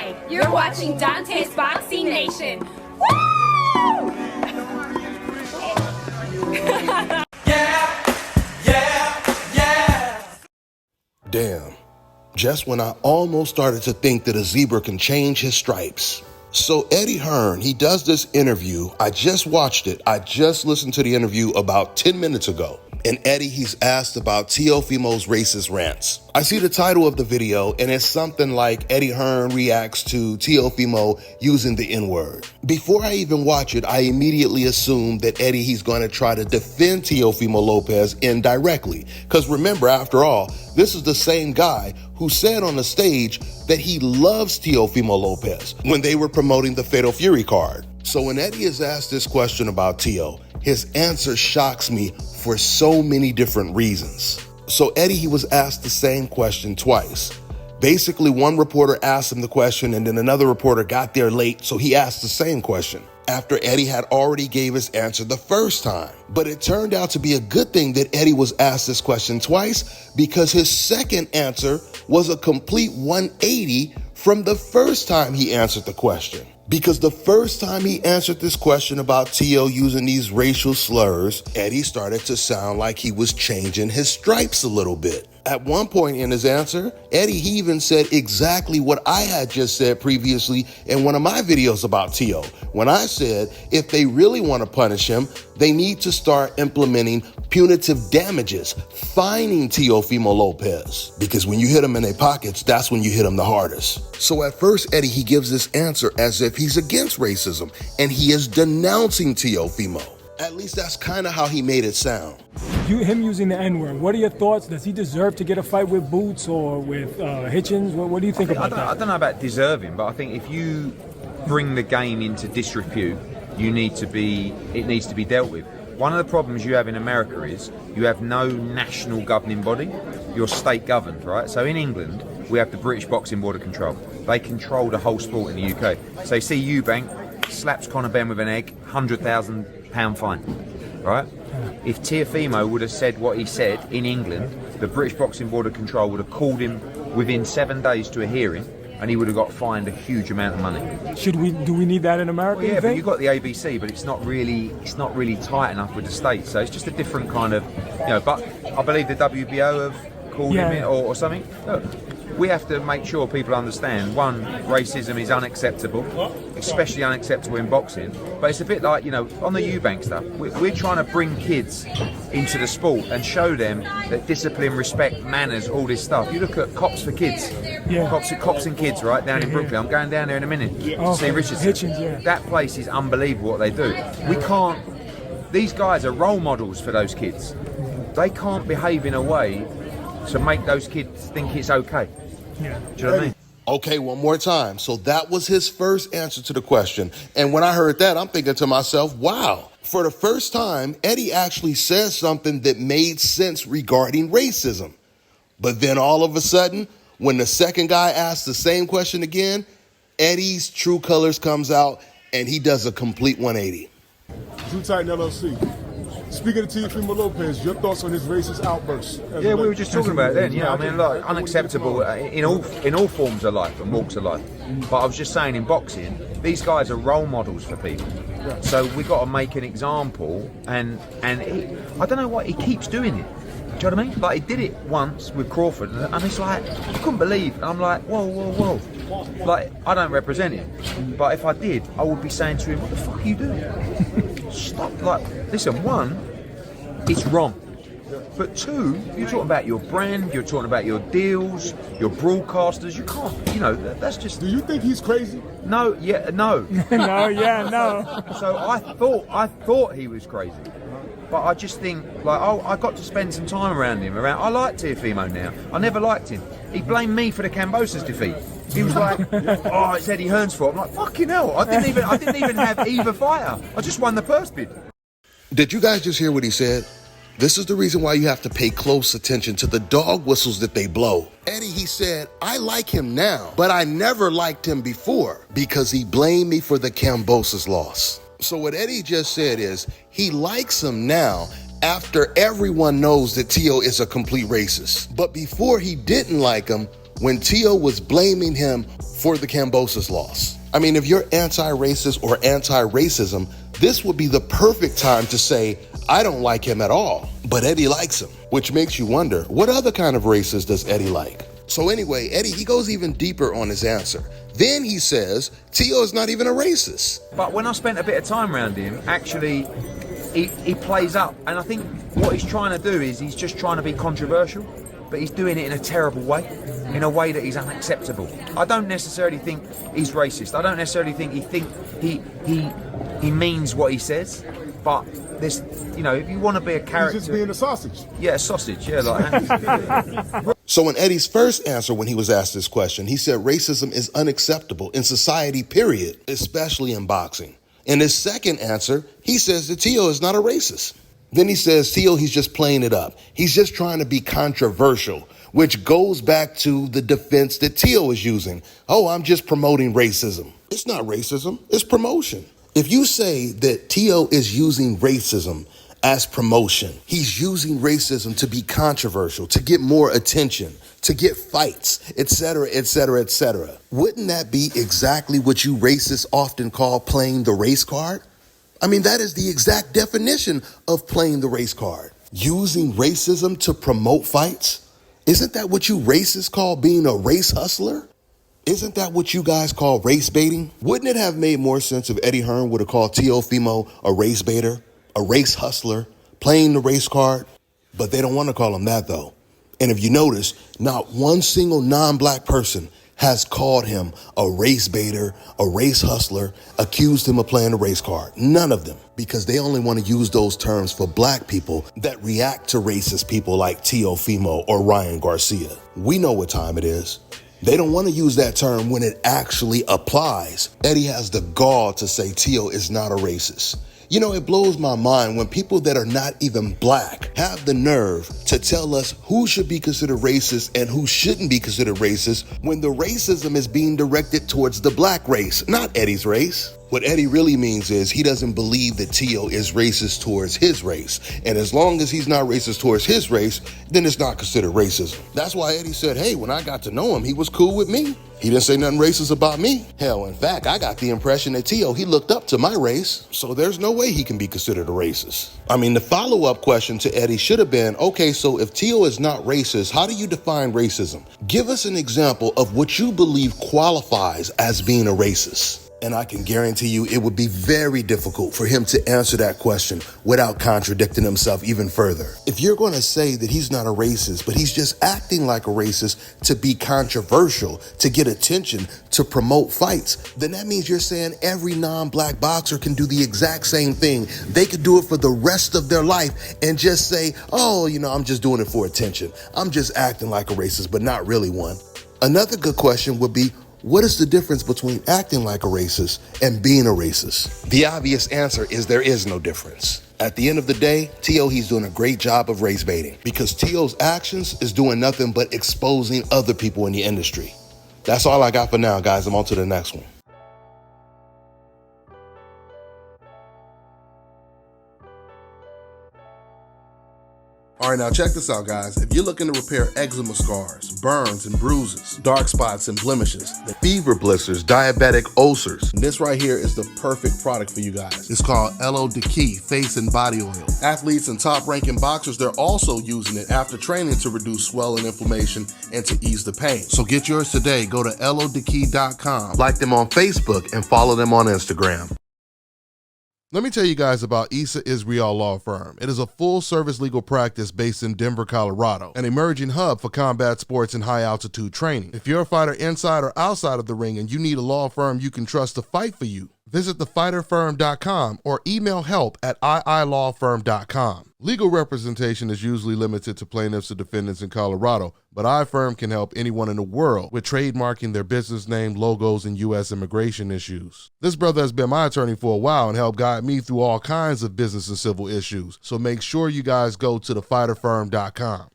Hi, you're watching Dante's Boxing Nation. Woo! Damn, just when I almost started to think that a zebra can change his stripes. So Eddie Hearn, he does this interview. I just watched it. I just listened to the interview about 10 minutes ago. And Eddie, he's asked about Teofimo's racist rants. I see the title of the video, and it's something like Eddie Hearn reacts to Teofimo using the N-word. Before I even watch it, I immediately assume that Eddie, he's going to try to defend Teofimo Lopez indirectly. Because remember, after all, this is the same guy who said on the stage that he loves Teofimo Lopez when they were promoting the Fatal Fury card. So when Eddie is asked this question about Teo, his answer shocks me for so many different reasons. So Eddie, he was asked the same question twice. Basically, one reporter asked him the question and then another reporter got there late, so he asked the same question after Eddie had already gave his answer the first time. But it turned out to be a good thing that Eddie was asked this question twice, because his second answer was a complete 180 from the first time he answered the question. Because the first time he answered this question about Teo using these racial slurs, Eddie started to sound like he was changing his stripes a little bit. At one point in his answer, Eddie, he even said exactly what I had just said previously in one of my videos about Teo, when I said if they really want to punish him, they need to start implementing punitive damages, fining Teofimo Lopez. Because when you hit them in their pockets, that's when you hit them the hardest. So at first, Eddie, he gives this answer as if he's against racism and he is denouncing Teofimo. At least that's kind of how he made it sound. Him using the N-word, what are your thoughts? Does he deserve to get a fight with Boots or with Hitchens? What do you think about that? I don't know about deserving, but I think if you bring the game into disrepute, it needs to be dealt with. One of the problems you have in America is you have no national governing body. You're state governed, right? So in England, we have the British Boxing Board of Control. They control the whole sport in the UK. So you see Eubank slaps Conor Benn with an egg, £100,000 fine, right? If Teofimo would have said what he said in England, the British Boxing Board of Control would have called him within 7 days to a hearing, and he would have got fined a huge amount of money. Do we need that in America? Well, yeah, but you've got the ABC, but it's not really tight enough with the states. So it's just a different kind of, But I believe the WBO have called him or something. Look, we have to make sure people understand, one, racism is unacceptable, especially unacceptable in boxing. But it's a bit like, on the Eubank stuff, we're trying to bring kids into the sport and show them that discipline, respect, manners, all this stuff. You look at Cops for Kids, Cops and Kids, right, down in Brooklyn. I'm going down there in a minute to see Richardson. That place is unbelievable what they do. These guys are role models for those kids. They can't behave in a way to make those kids think it's okay. Yeah. Do you know what I mean? Okay, one more time. So that was his first answer to the question. And when I heard that, I'm thinking to myself, wow. For the first time, Eddie actually says something that made sense regarding racism. But then all of a sudden, when the second guy asks the same question again, Eddie's true colors comes out and he does a complete 180. Drew Titan LLC. Speaking of Teofimo Lopez, your thoughts on his racist outbursts? Yeah, we were just talking about it then. Yeah, I mean, like, unacceptable in all forms of life and walks of life. But I was just saying, in boxing, these guys are role models for people. So we've got to make an example. And I don't know why he keeps doing it. Do you know what I mean? Like, he did it once with Crawford, and it's like, I couldn't believe. And I'm like, whoa. Like, I don't represent him. But if I did, I would be saying to him, what the fuck are you doing? Stop. Like, listen, one, it's wrong. But two, you're talking about your brand, you're talking about your deals, your broadcasters. You can't, that's just... Do you think he's crazy? No. No. So I thought he was crazy. But I just think, like, I got to spend some time around him. I like Teofimo now. I never liked him. He blamed me for the Cambosa's defeat. He was like, it's Eddie Hearn's fault. I'm like, fucking hell, I didn't even have either fighter. I just won the first bid. Did you guys just hear what he said? This is the reason why you have to pay close attention to the dog whistles that they blow. Eddie, he said, I like him now, but I never liked him before because he blamed me for the Cambosa's loss. So what Eddie just said is he likes him now after everyone knows that Teo is a complete racist. But before he didn't like him when Teo was blaming him for the Cambosis loss. I mean, if you're anti-racist or anti-racism, this would be the perfect time to say, I don't like him at all, but Eddie likes him, which makes you wonder, what other kind of racist does Eddie like? So anyway, Eddie, he goes even deeper on his answer. Then he says, Tio is not even a racist. But when I spent a bit of time around him, actually, he plays up. And I think what he's trying to do is he's just trying to be controversial, but he's doing it in a terrible way, in a way that is unacceptable. I don't necessarily think he's racist. I don't necessarily think he means what he says, but this, if you want to be a character... He's just being a sausage. Yeah, a sausage, yeah, like... So in Eddie's first answer when he was asked this question, he said racism is unacceptable in society, period, especially in boxing. In his second answer, he says that Tio is not a racist. Then he says, Tio, he's just playing it up. He's just trying to be controversial, which goes back to the defense that Tio is using. Oh, I'm just promoting racism. It's not racism, it's promotion. If you say that Tio is using racism as promotion, he's using racism to be controversial, to get more attention, to get fights, etc., etc., etc. Wouldn't that be exactly what you racists often call playing the race card? I mean, that is the exact definition of playing the race card. Using racism to promote fights? Isn't that what you racists call being a race hustler? Isn't that what you guys call race baiting? Wouldn't it have made more sense if Eddie Hearn would have called Teofimo a race baiter, a race hustler, playing the race card? But they don't want to call him that, though. And if you notice, not one single non-black person has called him a race baiter, a race hustler, accused him of playing the race card. None of them, because they only want to use those terms for black people that react to racist people like Teofimo or Ryan Garcia. We know what time it is. They don't want to use that term when it actually applies. Eddie has the gall to say Tio is not a racist. You know, it blows my mind when people that are not even black have the nerve to tell us who should be considered racist and who shouldn't be considered racist when the racism is being directed towards the black race, not Eddie's race. What Eddie really means is he doesn't believe that Tio is racist towards his race. And as long as he's not racist towards his race, then it's not considered racism. That's why Eddie said, hey, when I got to know him, he was cool with me. He didn't say nothing racist about me. Hell, in fact, I got the impression that Tio, he looked up to my race. So there's no way he can be considered a racist. I mean, the follow-up question to Eddie should have been, okay, so if Tio is not racist, how do you define racism? Give us an example of what you believe qualifies as being a racist. And I can guarantee you it would be very difficult for him to answer that question without contradicting himself even further. If you're going to say that he's not a racist, but he's just acting like a racist to be controversial, to get attention, to promote fights, then that means you're saying every non-black boxer can do the exact same thing. They could do it for the rest of their life and just say, oh, I'm just doing it for attention. I'm just acting like a racist, but not really one. Another good question would be, what is the difference between acting like a racist and being a racist? The obvious answer is there is no difference. At the end of the day, Tio, he's doing a great job of race baiting because Tio's actions is doing nothing but exposing other people in the industry. That's all I got for now, guys. I'm on to the next one. All right, now check this out, guys. If you're looking to repair eczema scars, burns and bruises, dark spots and blemishes, fever blisters, diabetic ulcers, this right here is the perfect product for you guys. It's called Elo Deki Face and Body Oil. Athletes and top-ranking boxers, they're also using it after training to reduce swelling, inflammation, and to ease the pain. So get yours today. Go to elodeki.com, like them on Facebook, and follow them on Instagram. Let me tell you guys about Issa Israel Law Firm. It is a full-service legal practice based in Denver, Colorado, an emerging hub for combat sports and high-altitude training. If you're a fighter inside or outside of the ring and you need a law firm you can trust to fight for you, visit thefighterfirm.com or email help@iilawfirm.com. Legal representation is usually limited to plaintiffs or defendants in Colorado, but iFirm can help anyone in the world with trademarking their business name, logos, and U.S. immigration issues. This brother has been my attorney for a while and helped guide me through all kinds of business and civil issues, so make sure you guys go to thefighterfirm.com.